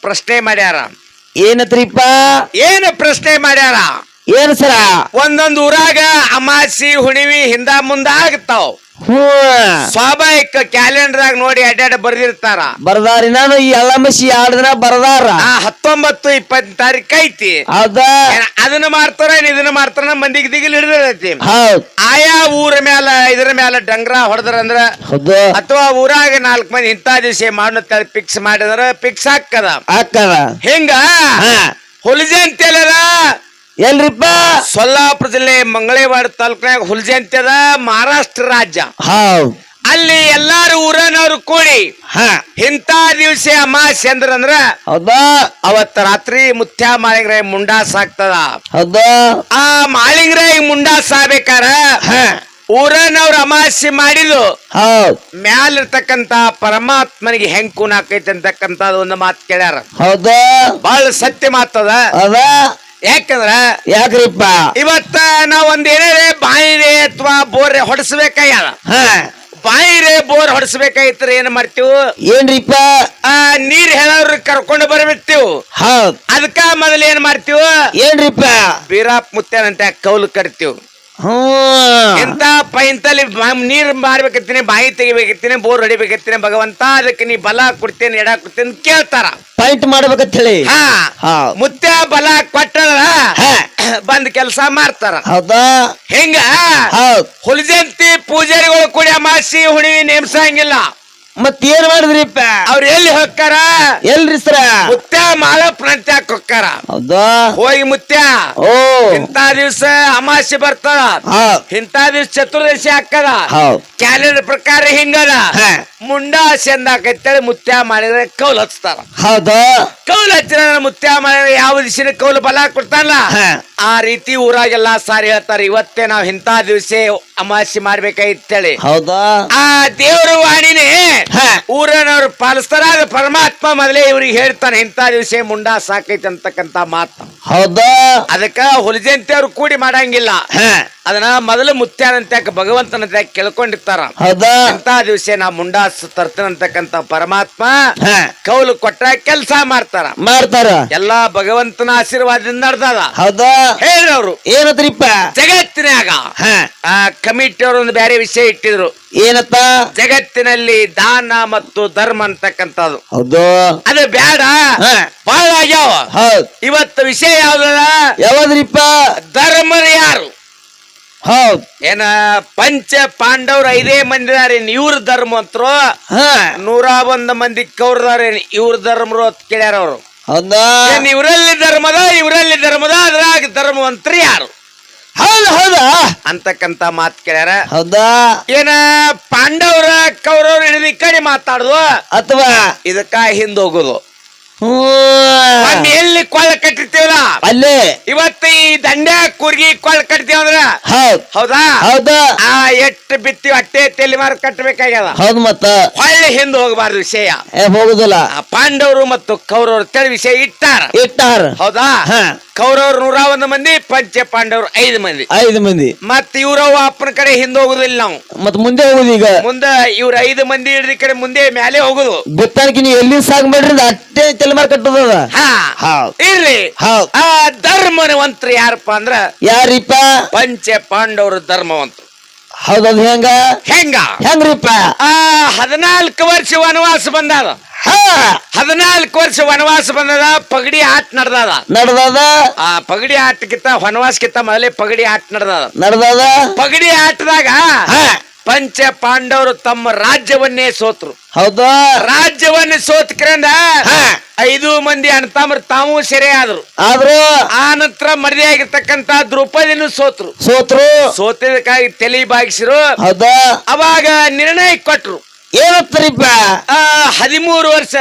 ಪ್ರಶ್ನೆ ಮಾಡ್ಯಾರ. ಏನತ್ರಿಪ್ಪ? ಏನು ಪ್ರಶ್ನೆ ಮಾಡ್ಯಾರ? ಏನ್ ಸರ? ಒಂದೊಂದು ಊರಾಗ ಅಮಾಸಿ ಹುಣಿವಿ ಹಿಂದ ಮುಂದ ಆಗ್ತಾವ. ಸ್ವಾಭಾವಿಕ ಕ್ಯಾಲೆಂಡರ್ ನೋಡಿ ಅಡ್ಡಾಡ ಬರ್ದಿರ್ತಾರ. ಬರ್ದಾರಿ ನಾನು ಈ ಅಳಮಸಿ 2 ದಿನ ಬರ್ದಾರ. 19, 20 ತಾರೀಕು ಐತಿ. ಹೌದಾ? ಅದನ್ನ ಮಾಡ್ತಾರ ಇದನ್ನ ಮಾಡ್ತಾರ ಮಂದಿಗೆ ದಿಗಿಲ್ ಹಿಡಿದೈತಿ. ಹೌದ್. ಆಯಾ ಊರ ಮ್ಯಾಲ ಇದ್ರ ಮ್ಯಾಲ ಡಂಗ್ರ ಹೊಡೆದ್ರಂದ್ರ ಹೌದು, ಅಥವಾ ಊರಾಗ 4 ಮಂದಿ ಇಂತ ದಿವಸ ಮಾಡೋ ಫಿಕ್ಸ್ ಮಾಡಿದ್ರ ಫಿಕ್ಸ್ ಹಾಕದ. ಹಿಂಗ ಹುಲಿಜಂತಿ ಅಲ್ಲದ ಎಲ್ರಿಪ್ಪ? ಸೊಲ್ಲಾಪುರ ಜಿಲ್ಲೆ ಮಂಗಳೇವಾಡ ತಾಲೂಕಿನಾಗ ಹುಲಿಜಂತಿ ಅದ, ಮಹಾರಾಷ್ಟ್ರ ರಾಜ್ಯ. ಹೌದ್. ಅಲ್ಲಿ ಎಲ್ಲಾರು ಊರನವ್ರು ಕೂಡಿ ಇಂತ ದಿವಸ ಅಮಾಸೆ ಅಂದ್ರ ಹೌದಾ ಅವತ್ತ ರಾತ್ರಿ ಮುತ್ಯ ಮಾಳಿಂಗ್ರಾಯ ಮುಂಡಾಸ್ ಆಗ್ತದ. ಹೌದಾ? ಆ ಮಾಳಿಂಗ್ರಾಯ ಮುಂಡಾಸ್ ಆಗ್ಬೇಕಾರ ಊರನವ್ರ ಅಮಾಸೆ ಮಾಡಿದ್ದು ಹೌದ್. ಮ್ಯಾಲಿರ್ತಕ್ಕಂತ ಪರಮಾತ್ಮನಿಗೆ ಹೆಂಗ್ ಕೂನ್ ಆಕೈತಿ ಅಂತಕ್ಕಂತ ಒಂದು ಮಾತು ಕೇಳ್ಯಾರ. ಹೌದಾ? ಬಹಳ ಸತ್ಯ ಮಾತದ. ಹೌದಾ? ಯಾಕಂದ್ರ ಯಾಕ್ರಿಪ್ಪ? ಇವತ್ತ ನಾವ್ ಒಂದ್ ಏನೇ ಬಾಯಿರೆ ಅಥವಾ ಬೋರ್ ಹೊಡಸ್ಬೇಕಾಗ್ಯದ. ಬಾಯಿರೆ ಬೋರ್ ಹೊಡಸ್ಬೇಕಾಯ್ತ್ರ ಏನ್ ಮಾಡ್ತೀವಿ? ಏನ್ರಿಪ್ಪ? ನೀರ್ ಹೇಳೋರ್ ಕರ್ಕೊಂಡು ಬರ್ಬಿಡ್ತೀವಿ. ಹೌದ್. ಅದಕ್ಕ ಮೊದಲ ಏನ್ ಮಾಡ್ತೀವಿ? ಏನ್ರಿಪ್ಪ? ಬೀರಾಪ್ ಮುತ್ಯಾನಂತ ಕೌಲು ಕರಿತೀವಿ. ಇಂತಲ್ಲಿ ನೀರ್ ಮಾರ್ಬೇಕತ್ತೀನಿ, ಬಾಯಿ ತೆಗಿಬೇಕತ್ತೀನಿ, ಬೋರ್ ಹೊಡಿಬೇಕತ್ತೀನಿ, ಭಗವಂತ ಅದಕ್ಕೆ ನೀ ಬಲ ಕೊಡ್ತೇನೆ ಎಡ ಕೊಡ್ತೇನೆ ಕೇಳ್ತಾರ. ಪಾಯಿಂಟ್ ಮಾಡ್ಬೇಕಂತ ಹೇಳಿ ಮುತ್ಯ ಬಲ ಕೊಟ್ಟ ಬಂದ್ ಕೆಲಸ ಮಾಡ್ತಾರ. ಹೌದಾ? ಹೆಂಗ ಹುಲಿಜಂತಿ ಪೂಜಾರಿಗಳು ಕೂಡ ಅಮಾಸಿ ಹುಣಿವಿ ನೇಮ್ಸಂಗಿಲ್ಲ. ಮತ್ತೇನ್ ಮಾಡಿದ್ರಿಪ್ಪ? ಅವ್ರ ಎಲ್ಲಿ ಹೋಗ್ತಾರ? ಎಲ್ರಿ ಸರ? ಮುತ್ಯ ಮಾಳಪ್ಪ ಅಂತ್ಯಾಕ ಹೋಗ್ತಾರ. ಹೌದಾ? ಹೋಗಿ ಮುತ್ಯ ಓ ಇಂತ ದಿವ್ಸ ಅಮಾಸಿ ಬರ್ತದ, ಇಂತ ದಿವ್ಸ ಚತುರ್ದಶಿ ಹಾಕದ, ಕ್ಯಾಲೆಂಡರ್ ಪ್ರಕಾರ ಹಿಂಗದ, ಮುಂಡಾಸಿ ಅಂದಾಕೈತೇಳಿ ಮುತ್ಯ ಮಾಡಿದ್ರೆ ಕೌಲ್ ಹಚ್ತಾರ. ಹೌದಾ? ಕೌಲ್ ಹಚ್ಚಿರ ಮುತ್ಯ ಮಾಡಿದ್ರೆ ಯಾವ ದಿವಸ ಕೌಲ್ ಬಲ ಕೊಡ್ತಾನಲ್ಲ ಆ ರೀತಿ ಊರಾಗೆಲ್ಲ ಸಾರಿ ಹೇಳ್ತಾರ. ಇವತ್ತೇ ನಾವ್ ಇಂತ ದಿವ್ಸ ಅಮಾಸಿ ಮಾಡ್ಬೇಕಾಯ್ತೇಳಿ. ಹೌದಾ? ಆ ದೇವ್ರ ವಾಣಿನೇ ಊರನವ್ರು ಪಾಲಿಸ್ತಾರ. ಪರಮಾತ್ಮ ಮೊದಲೇ ಇವ್ರಿಗೆ ಹೇಳ್ತಾನೆ ಇಂತ ದಿವಸ ಮುಂಡಾ ಸಾಕೈತಿ ಅಂತಕ್ಕಂತ ಮಾತು. ಹೌದಾ? ಅದಕ್ಕ ಹುಲಿಜಂತಿ ಅವ್ರು ಕೂಡಿ ಮಾಡಂಗಿಲ್ಲ. ಅದನ್ನ ಮೊದಲು ಮುತ್ಯಾನಂತ ಭಗವಂತನಂತ ಕೇಳ್ಕೊಂಡಿರ್ತಾರ. ಹೌದಾ? ಇಂತ ದಿವಸ ನಾ ಮುಂಡಾಸ್ ತರ್ತೇನಂತಕ್ಕಂತ ಪರಮಾತ್ಮ ಕೌಲು ಕೊಟ್ಟ ಕೆಲ್ಸ ಮಾಡ್ತಾರ. ಎಲ್ಲಾ ಭಗವಂತನ ಆಶೀರ್ವಾದದಿಂದ ನಡ್ದದ. ಹೌದಾ? ಹೇಳಿದವ್ರು ಏನತ್ರಿಪ್ಪ? ಜಗತ್ತಿನಾಗ ಕಮಿಟಿ ಅವರು ಒಂದು ಬೇರೆ ವಿಷಯ ಇಟ್ಟಿದ್ರು. ಏನತ್ತ? ಜಗತ್ತಿನಲ್ಲಿ ದಾನ ಮತ್ತು ಧರ್ಮ ಅಂತಕ್ಕಂಥದ್ದು. ಹೌದು. ಅದು ಬೇಡ, ಬಹಳ ಆಗ್ಯಾವ. ಇವತ್ತು ವಿಷಯ ಯಾವ್ದದ? ಯಾವ್ದ್ರಿಪ್ಪ? ಧರ್ಮರು ಯಾರು? ಹೌದ್. ಏನ ಪಂಚ ಪಾಂಡವ್ರ 5 ಮಂದಿ ಇದಾರೇನ್ ಇವ್ರ ಧರ್ಮವಂತರು? 101 ಮಂದಿ ಕೌರದಾರೇನ್ ಇವ್ರ ಧರ್ಮರು ಅಂತ ಕೇಳ್ಯಾರ ಅವ್ರು. ಹೌದಾ? ಇವರಲ್ಲಿ ಧರ್ಮದ ಅದ್ರಾಗ ಧರ್ಮವಂತರು ಯಾರು? ಹೌದು. ಹೌದಾ ಅಂತಕ್ಕಂತ ಮಾತು ಕೇಳ್ಯಾರ. ಹೌದಾ? ಏನ ಪಾಂಡವ್ರ ಕೌರವ್ರ ಹಿಡಿದು ಈ ಕಡೆ ಮಾತಾಡುದು ಅಥವಾ ಇದಕ್ಕ ಹಿಂದ್ ಹೋಗುದು? ಎಲ್ಲಿ ಕೊಳ್ಳ ಕಟ್ಟಿರ್ತೀವಲ್ಲ ಅಲ್ಲೇ ಇವತ್ತು ಈ ದಂಡ ಕೂರ್ಗಿ ಕೊಳ್ಳ ಕಟ್ತೀವ ಅಂದ್ರ ಹೌದಾ? ಹೌದಾ? ಆ ಎಟ್ಟು ಬಿತ್ತೀವಿ ಅಟ್ಟೆ ತೆಲಿ ಮಾರ್ ಕಟ್ಟಬೇಕಾಗ್ಯದ. ಹೌದು. ಮತ್ತ ಹೊಳ್ಳಿ ಹಿಂದ್ ಹೋಗಬಾರ್ದು ವಿಷಯ. ಹೋಗುದಿಲ್ಲ. ಪಾಂಡವರು ಮತ್ತು ಕೌರವರು ತೆಳಿ ವಿಷಯ ಇಟ್ಟಾರ. ಹೌದಾ? ಕೌರವ್ರು 101 ಮಂದಿ, ಪಂಚ ಪಾಂಡವ್ರು 5 ಮಂದಿ. ಮತ್ ಇವ್ರವ ಅಪ್ಪನ ಕಡೆ ಹಿಂದ್ ಹೋಗುದಿಲ್ಲ ನಾವು. ಮತ್ ಮುಂದೆ ಹೋಗುದು. ಈಗ ಮುಂದೆ ಇವ್ರ 5 ಮಂದಿ ಹಿಡಿದ ಕಡೆ ಮುಂದೆ ಮ್ಯಾಲೆ ಹೋಗುದು. ಬಿತ್ತಾನಕಿ ನೀವು ಎಲ್ಲಿ ಸಾಗ್ಬೇಡ್ರಿ, ಅಟ್ಟೆ ತಲೆಮಾರ್ ಕಟ್ಟದ. ಇರ್ಲಿ. ಆ ಧರ್ಮವಂತರು ಯಾರಪ್ಪ ಅಂದ್ರ ಯಾರಿಪ್ಪ? ಪಂಚ ಪಾಂಡವರು ಧರ್ಮವಂತರು. ಹೌದದು. ಹೆಂಗ್ರಿಪ್ಪ? 14 ವರ್ಷ ವನವಾಸ ಬಂದದ. 14 ವರ್ಷ ವನವಾಸ ಬಂದದ. ಪಗಡಿ ಆಟ ನಡ್ದದ. ಆ ಪಗಡಿ ಆಟಕ್ಕಿಂತ ವನವಾಸಕ್ಕಿಂತ ಮೊದಲೇ ಪಗಡಿ ಆಟ ನಡ್ದದ. ಪಗಡಿ ಆಟದಾಗ ಪಂಚ ಪಾಂಡವರು ತಮ್ಮ ರಾಜ್ಯವನ್ನೇ ಸೋತ್ರು. ಹೌದಾ? ರಾಜ್ಯವನ್ನೇ ಸೋತ್ಕಂದ 5 ಮಂದಿ ಅಣ್ತಮ್ಮರು ತಾವು ಸೆರೆ ಆದ್ರು. ಆ ನಂತರ ಮದುವೆ ಆಗಿರ್ತಕ್ಕಂತ ದ್ರೌಪದಿನೂ ಸೋತಿದಕ್ಕಾಗಿ ತಲೆ ಬಾಗಿಸಿರು. ಹೌದಾ? ಅವಾಗ ನಿರ್ಣಯ ಕೊಟ್ರು. ಏನತ್ತರಿಪ್ಪ? 13 ವರ್ಷ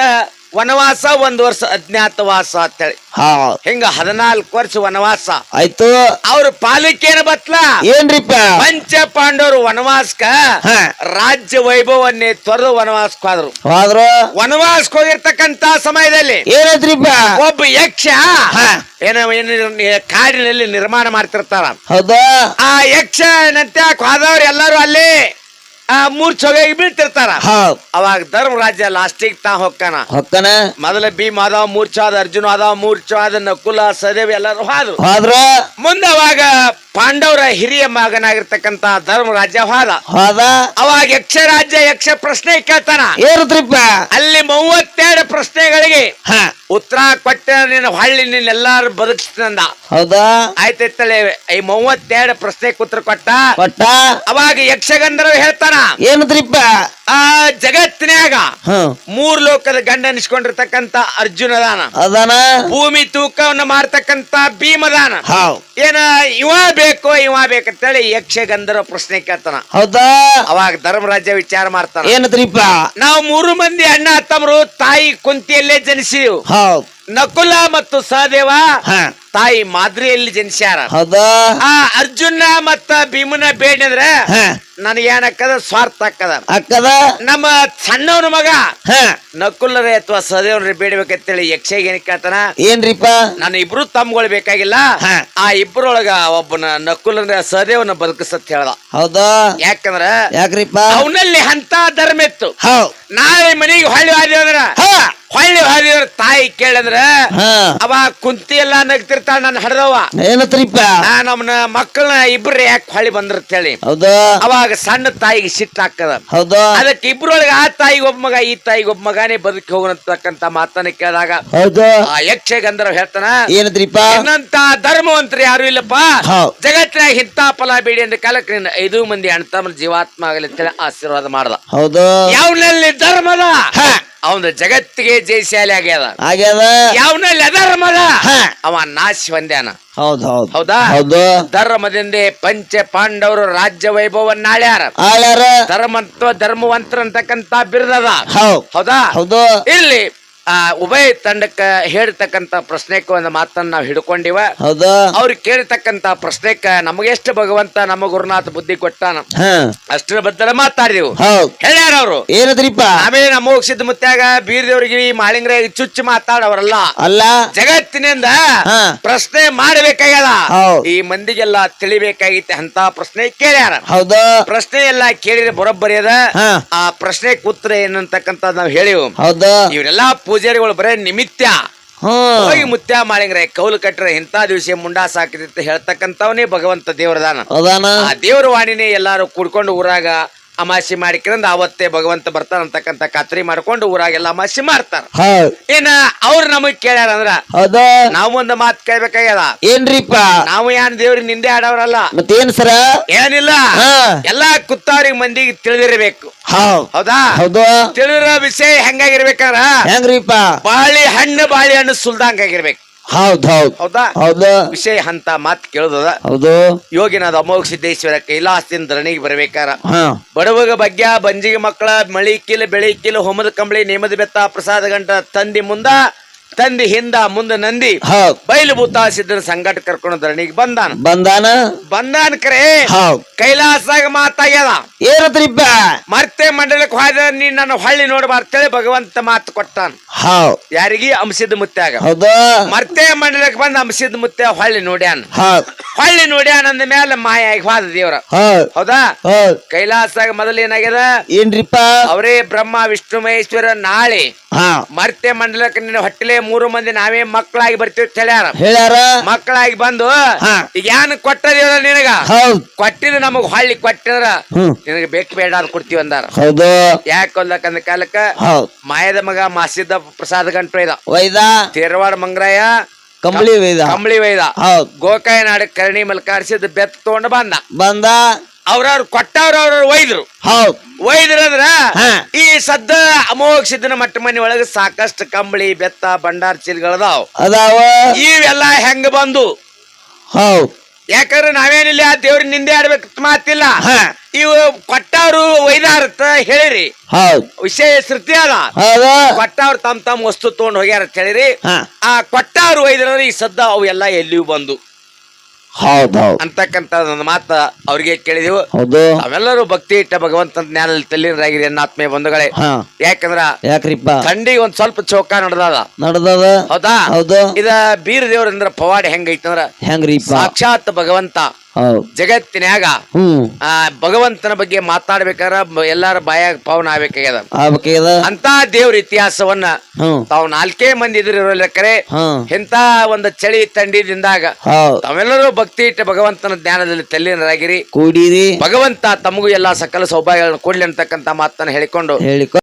ವನವಾಸ, 1 ವರ್ಷ ಅಜ್ಞಾತವಾಸ ಅಂತೇಳಿ. ಹಿಂಗ 14 ವರ್ಷ ವನವಾಸ ಆಯ್ತು. ಅವ್ರ ಪಾಲಿಕೇನ ಬತ್ಲ ಏನ್ರಿಪ್ಪ? ಪಂಚ ಪಾಂಡವರು ವನವಾಸಕ ರಾಜ್ಯ ವೈಭವನ್ನೇ ತೊರೆದು ವನವಾಸಕ್ಕೆ ಹೋದ್ರು. ವನವಾಸಕ್ಕೆ ಹೋಗಿರ್ತಕ್ಕಂತ ಸಮಯದಲ್ಲಿ ಏನೈತ್ರಿಪ್ಪ? ಒಬ್ಬ ಯಕ್ಷ ಕಾಡಿನಲ್ಲಿ ನಿರ್ಮಾಣ ಮಾಡ್ತಿರ್ತಾರ. ಹೌದಾ? ಆ ಯಕ್ಷ ನಂತೆ ಹೋದವ್ರು ಎಲ್ಲರೂ ಅಲ್ಲಿ ಮೂರ್ಛೋಗಿ ಬೀಳ್ತಿರ್ತಾರ. ಹೌದ್ ಅವಾಗ ಧರ್ಮರಾಜ ಲಾಸ್ಟಿಗೆ ತಾ ಹೊಕ್ಕಾನ. ಹೊಕ್ಕನ ಮೊದಲ ಭೀಮ ಅದಾವ ಮೂರ್ಛಾದ, ಅರ್ಜುನ ಅದಾವ ಮೂರ್ಛಾದ, ನಕುಲ ಸಹದೇವ ಎಲ್ಲರೂ ಹಾದ್ರು. ಹೋದ್ರ ಮುಂದೆ ಅವಾಗ ಪಾಂಡವರ ಹಿರಿಯ ಮಗನಾಗಿರ್ತಕ್ಕಂತ ಧರ್ಮರಾಜ ಹೋದ ಅವಾಗ ಯಕ್ಷ ರಾಜ್ಯ ಯಕ್ಷ ಪ್ರಶ್ನೆ ಕೇಳ್ತಾನ. ಏನತ್ರಿಪ್ಪ ಅಲ್ಲಿ 32 ಪ್ರಶ್ನೆಗಳಿಗೆ ಹ ಉತ್ತರ ಕೊಟ್ಟ ನೀನು ಹೊಳ್ಳಿ ನೀನೆಲ್ಲಾರು ಬದುಕಿಸ್ತಂದ. ಹೌದಾ ಆಯ್ತೈತಳೆ ಈ 32 ಪ್ರಶ್ನೆಗೆ ಉತ್ತರ ಕೊಟ್ಟ. ಅವಾಗ ಯಕ್ಷಗಂಧರ್ವ ಹೇಳ್ತಾನ, ಏನತ್ರಿಪ್ಪ ಆ ಜಗತ್ತಿನ್ಯಾಗ ಹ 3 ಲೋಕದ ಗಂಡ ಅನಿಸ್ಕೊಂಡಿರ್ತಕ್ಕಂತ ಅರ್ಜುನದಾನ, ಅದಾನ ಭೂಮಿ ತೂಕವನ್ನ ಮಾಡ್ತಕ್ಕಂತ ಭೀಮದಾನ, ಹೌದ್ ಏನ ಇವ ಬೇಕಂತೇಳಿ ಯಕ್ಷಗಂಧರ್ವ ಪ್ರಶ್ನೆ ಕೇಳ್ತಾನ. ಹೌದಾ ಅವಾಗ ಧರ್ಮರಾಜ್ಯ ವಿಚಾರ ಮಾಡ್ತಾನ, ಏನತ್ರಿಪ್ಪ ನಾವು 3 ಮಂದಿ ಅಣ್ಣ ತಮ್ಮರು ತಾಯಿ ಕುಂತಿಯಲ್ಲೇ ಜನಿಸಿದೆವು. ಹೌದ್ ನಕುಲ ಮತ್ತು ಸಹದೇವ ಹ ತಾಯಿ ಮಾದ್ರಿಯಲ್ಲಿ ಜನಿಸ್ಯಾರ. ಹೌದಾ ಆ ಅರ್ಜುನ ಮತ್ತ ಭೀಮನ ಬೇಡಿದ್ರೆ ಹ ನನಗೇನಕ್ಕದ ಸ್ವಾರ್ಥ ಆಕ್ಕದ. ಅಕ್ಕದ ನಮ್ಮ ಸಣ್ಣವನ ಮಗ ಹ ನಕುಲರೇ ಅಥವಾ ಸಹದೇವರೇ ಬೇಡಬೇಕಂತೇಳಿ ಯಕ್ಷಗೆ ಏನ್ ಕೇಳ್ತಾನ, ಏನ್ರಿಪ್ಪ ನಾನು ಇಬ್ರು ತಮ್ಮಗಳು ಬೇಕಾಗಿಲ್ಲ, ಹ ಆ ಇಬ್ಬರೊಳಗ ಒಬ್ಬನ ನಕುಲನ ಸಹದೇವನ ಬದುಕಿಸತ್ ಹೇಳ್ದ. ಹೌದಾ ಯಾಕಂದ್ರ ಯಾಕ್ರಿಪ್ಪ ಅವನಲ್ಲಿ ಅಂತ ಧರ್ಮ ಇತ್ತು. ಹೌದ್ ನಾಳೆ ಮನೆಗೆ ಹೊಳ್ಳಿ ಹಾದಿದ್ರ ಹ ತಾಯಿ ಕೇಳಂದ್ರ ಹ ಅವ ಕುಂತಿ ಎಲ್ಲಾ ನಗ್ತಿರ್ತಾಳ, ನನ್ನ ಹಡ್ದವ ಏನತ್ರಿಪ್ಪ ನಮ್ಮನ ಮಕ್ಕಳನ್ನ ಇಬ್ರು ಯಾಕೆ ಹೊಳ್ಳಿ ಬಂದ್ರ ಹೇಳಿ. ಹೌದಾ ಅವಾಗ ಸಣ್ಣ ತಾಯಿಗೆ ಸಿಟ್ಟು ಹಾಕದ. ಹೌದಾ ಅದಕ್ಕೆ ಇಬ್ರೊಳಗ ಆ ತಾಯಿಗೆ ಒಬ್ಬ ಮಗ ಈ ತಾಯಿಗೆ ಒಬ್ಬ ಮಗನೇ ಬದುಕಿ ಹೋಗತಕ್ಕಂತ ಮಾತನ್ನ ಕೇಳಿದಾಗ ಹೌದಾ ಆ ಯಕ್ಷಗಂಧರ್ವ ಹೇಳ್ತಾನ, ಏನತ್ರಿಪ್ಪ ಇನ್ನಂತ ಧರ್ಮವಂತರು ಯಾರು ಇಲ್ಲಪ್ಪ ಹೌದ್ ಜಗತ್ತಿನಾಗ ಇಂತ ಫಲ ಬೇಡಿ ಅಂದ ಕಾಲಕ್ಕೆ 5 ಮಂದಿ ಅಣ್ತಮ್ಮ ಜೀವಾತ್ಮ ಆಗಲಿ ಅಂತೇಳಿ ಆಶೀರ್ವಾದ ಮಾಡ್ದ. ಹೌದಾ ಯಾವನಲ್ಲಿ ಧರ್ಮದ ಹ ಅವನ ಜಗತ್ತಿಗೆ ಜಯಶಾಲಿ ಆಗ್ಯದ. ಆಗ್ಯದ ಯಾವನಲ್ಲಿ ಅಧರ್ಮದ ಹ ಅವ ನಾಶ ಹೊಂದ್ಯಾನ. ಹೌದ್ ಹೌದ್ ಹೌದಾ ಹೌದು ಧರ್ಮದಿಂದ ಪಂಚ ಪಾಂಡವರು ರಾಜ್ಯ ವೈಭವನ್ನ ಆಳ್ಯಾರ. ಆಳ್ಯಾರ ಧರ್ಮವಂತರ ಅಂತಕ್ಕಂತ ಬಿರುದದ. ಹೌದ್ ಹೌದಾ ಹೌದು ಇಲ್ಲಿ ಉಭಯ ತಂಡಕ್ಕ ಹೇಳ್ತಕ್ಕಂತ ಪ್ರಶ್ನೆಕ್ಕ ಒಂದು ಮಾತನ್ನ ನಾವು ಹಿಡ್ಕೊಂಡಿವ. ಹೌದಾ ಅವ್ರು ಕೇಳ್ತಕ್ಕಂತ ಪ್ರಶ್ನೆಕ್ಕ ನಮಗೆಷ್ಟು ಭಗವಂತ ನಮ್ಮ ಗುರುನಾಥ ಬುದ್ಧಿ ಕೊಟ್ಟಾನ ಹ ಅಷ್ಟರ ಬದ್ದಲ ಮಾತಾಡಿದೆವು. ಹೌದ್ ಹೇಳ್ಯಾರ ಅವ್ರು, ಏನದ್ರಿಪ್ಪ ಆಮೇಲೆ ನಮ್ಮ ಸಿದ್ಧ ಮುತ್ಯಾಗ ಬೀರ್ದೇವ್ರಿಗೆ ಮಾಳಿಂಗ್ರ ಚುಚ್ಚು ಮಾತಾಡವ್ರಲ್ಲ, ಅಲ್ಲ ಜಗತ್ತಿನಿಂದ ಹ ಪ್ರಶ್ನೆ ಮಾಡಬೇಕಾಗ್ಯದ. ಹೌದ್ ಈ ಮಂದಿಗೆಲ್ಲ ತಿಳಿಬೇಕಾಗಿತ್ತೆ ಅಂತ ಪ್ರಶ್ನೆ ಕೇಳ್ಯಾರ. ಹೌದಾ ಪ್ರಶ್ನೆ ಎಲ್ಲ ಕೇಳಿದ್ರೆ ಬರೋಬ್ಬರಿ ಅದ. ಹ ಆ ಪ್ರಶ್ನೆಗೆ ಉತ್ತರ ಏನಂತಕ್ಕಂತ ನಾವ್ ಹೇಳಿವು. ಹೌದಾ ಇವರೆಲ್ಲಾ ಪೂಜಾರಿಗಳು ಬರೇ ನಿಮಿತ್ತ ಹೋಗಿ ಮುತ್ಯ ಮಾಳಿಂಗ್ರೆ ಕೌಲು ಕಟ್ಟರೆ ಇಂಥ ದಿವಸ ಮುಂಡಾ ಸಾಕಿದೆ ಹೇಳ್ತಕ್ಕಂಥವನೇ ಭಗವಂತ ದೇವರದಾನ. ಹೌದಾನ ಆ ದೇವರ ವಾಣಿನೇ ಎಲ್ಲಾರು ಕೂಡ್ಕೊಂಡು ಊರಾಗ ಅಮಾಸಿ ಮಾಡಿಕ್ರಂದ ಅವತ್ತೇ ಭಗವಂತ ಬರ್ತಾನ ಅಂತಕ್ಕಂತ ಖಾತ್ರಿ ಮಾಡ್ಕೊಂಡು ಊರಾಗೆಲ್ಲ ಅಮಾಸಿ ಮಾಡ್ತಾರ. ಹೌದ್ ಏನ ಅವ್ರು ನಮಗ್ ಕೇಳ್ಯಾರ ಅಂದ್ರ ಹೌದಾ ನಾವು ಒಂದು ಮಾತು ಕೇಳ್ಬೇಕಾಗ್ಯದ. ಏನ್ರಿಪ್ಪ ನಾವು ಏನ್ ದೇವ್ರಿಗೆ ನಿಂದೆ ಆಡವ್ರಲ್ಲ, ಮತ್ತೇನ್ ಸರ ಏನಿಲ್ಲ, ಹ ಎಲ್ಲಾ ಕುತ್ತವ್ರಿಗೆ ಮಂದಿಗೆ ತಿಳಿದಿರ್ಬೇಕು. ಹೌದ್ ಹೌದಾ ಹೌದು ತಿಳಿದಿರೋ ವಿಷಯ ಹೆಂಗಾಗಿರ್ಬೇಕಾರ ಹೆಂಗ್ರಿಪ್ಪ ಬಾಳೆಹಣ್ಣು ಸುಲ್ದಂಗಾಗಿರ್ಬೇಕು. ಹೌದ್ ಹೌದ್ ಹೌದಾ ಹೌದು ವಿಷಯ ಅಂತ ಮಾತು ಕೇಳುದದ. ಹೌದು ಯೋಗಿನಾದ ಅಮೋಘ ಸಿದ್ದೇಶ್ವರ ಕೈಲಾಸದಿಂದ ಧರಣಿಗೆ ಬರ್ಬೇಕಾರ ಹ ಬಡವಗ ಬಗ್ಗೆ ಬಂಜಿಗೆ ಮಕ್ಕಳ ಮಳಿ ಕಿಲ್ ಬೆಳಿ ಕಿಲ್ ಹೊಮದ ಕಂಬಳಿ ನೇಮದ ಬೆತ್ತ ಪ್ರಸಾದ ಗಂಟ ತಂದಿ ತಂದಿ ಹಿಂದ ಮುಂದ ನಂದಿ ಹೌದ್ ಬಯಲು ಭೂತ ಸಿದ್ಧನ ಸಂಗಟ ಕರ್ಕೊಂಡು ಧರಣಿಗೆ ಬಂದಾನ ಕರೆ ಹೌದ್ ಕೈಲಾಸಾಗ ಮಾತಾಗ್ಯದ. ಏನತ್ರಿಪ್ಪ ಮತ್ತೆ ಮಂಡಲಕ್ಕೆ ಹೋದ ನೀ ನನ್ನ ಹೊಳ್ಳಿ ನೋಡಬಾರ್ತೇಳಿ ಭಗವಂತ ಮಾತು ಕೊಟ್ಟಾನ. ಹೌದ್ ಯಾರಿಗಿ ಅಂಶದ ಮುತ್ಯಾಗ. ಹೌದಾ ಮತ್ತೆ ಮಂಡಲಕ್ಕೆ ಬಂದ ಅಂಶದ ಮುತ್ಯ ಹೊಳ್ಳಿ ನೋಡ್ಯಾನ. ಹೌದ್ ಅಂದ ಮೇಲೆ ಮಾಯ ಆಗಿ ಹೋದ ದೇವ್ರ. ಹೌದ್ ಹೌದಾ ಹೌದ್ ಕೈಲಾಸಾಗ ಮೊದಲ ಏನಾಗ್ಯದ, ಏನ್ರಿಪ್ಪ ಅವರೇ ಬ್ರಹ್ಮ ವಿಷ್ಣು ಮಹೇಶ್ವರ ನಾಳೆ ಹಾ ಮರ್ತೆ ಮಂಡಲಕ್ಕೆ ನಿನ್ನ ಹೊಟ್ಟಲೆ 3 ಮಂದಿ ನಾವೇ ಮಕ್ಕಳಾಗಿ ಬರ್ತೀವಿ ಹೇಳ್ಯಾರ. ಮಕ್ಕಳಾಗಿ ಬಂದು ಹಾ ಈಗ ಏನ್ ಕೊಟ್ಟದೇವ ನಿನಗ ಹೌದ್ ಕೊಟ್ಟಿದ್ ನಮಗ್ ಹೊಳ್ಳಿ ಕೊಟ್ಟಿದ್ರ ಹ್ಮ್ ನಿನಗೆ ಬೇಕು ಬೇಡ ಅದ್ ಕೊಡ್ತೀವಿ ಅಂದಾರ. ಹೌದು ಯಾಕೆ ಅಂದಕಂದ ಕಾಲಕ್ಕ ಹೌದ್ ಮಾಯದ ಮಗ ಮಾಸಿದ್ದ ಪ್ರಸಾದ ಗಂಟು ಇದ ವೈದ ತೇರವಾಡ ಮಂಗ್ರಾಯ ಕಂಬಳಿ ವೈದ ಕಂಬಳಿ ವೈದ ಹೌದ್ ಗೋಕಾಯ ನಾಡ ಕರ್ಣಿ ಮಲ್ಕಾರಿಸಿದ ಬೆತ್ತ ತಗೊಂಡು ಬಂದ ಅವ್ರವ್ರು ಕೊಟ್ಟವ್ರವ್ರ ಒಯ್ದ್ರು. ಹೌದ್ ಒಯ್ದ್ರಂದ್ರ ಹಾ ಈ ಸದ್ದ ಅಮೋಘ ಸಿದ್ದನ ಮಟ್ಟ ಮನೆ ಒಳಗ ಸಾಕಷ್ಟು ಕಂಬಳಿ ಬೆತ್ತ ಭಂಡಾರ ಚೀಲಗಳದಾವ್. ಅದಾವ ಇವೆಲ್ಲ ಹೆಂಗ ಬಂದು ಹೌದ್ ಯಾಕಂದ್ರೆ ನಾವೇನಿಲ್ಲ ಆ ದೇವ್ರ ನಿಂದೆ ಆಡ್ಬೇಕು ಮಾತಿಲ್ಲ. ಇವು ಕೊಟ್ಟವ್ರು ಒಯ್ದಾರತ್ತ ಹೇಳಿರಿ, ಹೌದ್ ವಿಷಯ ಶ್ರುತಿ ಅದ. ಹೌದ ಕೊಟ್ಟವ್ರು ತಮ್ಮ ವಸ್ತು ತಗೊಂಡ್ ಹೋಗ್ಯಾರ ಅಂತ ಹೇಳಿರಿ. ಆ ಕೊಟ್ಟವ್ರು ಒಯ್ದ್ರ ಈ ಸದ್ದ ಅವು ಎಲ್ಲ ಎಲ್ಲಿಯೂ ಬಂದು ಹೌದ್ ಹೌದ್ ಅಂತಕ್ಕಂತ ಒಂದು ಮಾತ ಅವ್ರಿಗೆ ಕೇಳಿದೆವು. ಹೌದು ತಾವೆಲ್ಲರೂ ಭಕ್ತಿ ಇಟ್ಟ ಭಗವಂತ ಜ್ಞಾನ ತಲ್ಲೀನರಾಗಿರಿ ಅನ್ನಾತ್ಮೀಯ ಬಂಧುಗಳೇ. ಯಾಕಂದ್ರ ಯಾಕ್ರಿಪ್ಪ ಥಂಡಿ ಒಂದ್ ಸ್ವಲ್ಪ ಚೌಕ ನಡ್ದದ ಹೌದಾ ಹೌದು ಇದ ಬೀರ್ ದೇವ್ರ ಅಂದ್ರ ಪವಾಡಿ ಹೆಂಗೈತಂದ್ರ ಹೆಂಗ್ರಿಪ್ಪ ಸಾಕ್ಷಾತ್ ಭಗವಂತ ಹೌದ್ ಜಗತ್ತಿನ್ಯಾಗ ಹ್ಮ್ ಆ ಭಗವಂತನ ಬಗ್ಗೆ ಮಾತಾಡ್ಬೇಕಾರ ಎಲ್ಲಾರ ಬಾಯಾಗ ಪವನ್ ಆಗ್ಬೇಕಾಗ್ಯದ. ಆಗ್ಬೇಕದ ಅಂತ ದೇವ್ರ ಇತಿಹಾಸವನ್ನ ಹ್ಮ್ ತಾವ್ 4 ಮಂದಿ ಇದ್ರಿರಲಿಕ್ಕರೆ ಹ್ಮ್ ಇಂತ ಒಂದು ಚಳಿ ತಂಡಿದಿಂದಾಗ ಹೌದ್ ತಾವೆಲ್ಲರೂ ಭಕ್ತಿ ಇಟ್ಟು ಭಗವಂತನ ಜ್ಞಾನದಲ್ಲಿ ತಲ್ಲೀನರಾಗಿರಿ. ಕೂಡಿರಿ ಭಗವಂತ ತಮಗೂ ಎಲ್ಲಾ ಸಕಲ ಸೌಭಾಗ್ಯಗಳನ್ನು ಕೊಡ್ಲಿ ಅಂತಕ್ಕಂತ ಮಾತನ್ನ ಹೇಳಿಕೊಂಡು ಹೇಳಿಕೊ